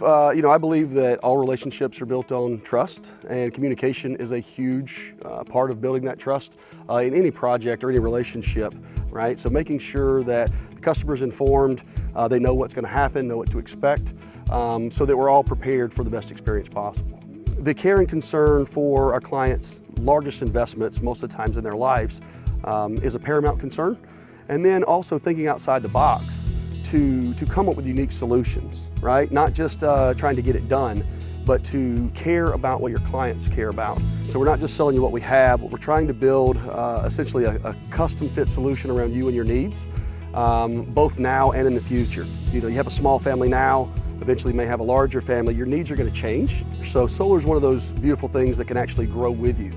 I believe that all relationships are built on trust, and communication is a huge part of building that trust in any project or any relationship, right? So making sure that the customer's informed, they know what's going to happen, know what to expect, so that we're all prepared for the best experience possible. The care and concern for our clients' largest investments, most of the times in their lives, is a paramount concern. And then also thinking outside the box to come up with unique solutions, right? Not just trying to get it done, but to care about what your clients care about. So we're not just selling you what we have, but we're trying to build essentially a custom fit solution around you and your needs, both now and in the future. You have a small family now, eventually may have a larger family, your needs are going to change. So solar is one of those beautiful things that can actually grow with you.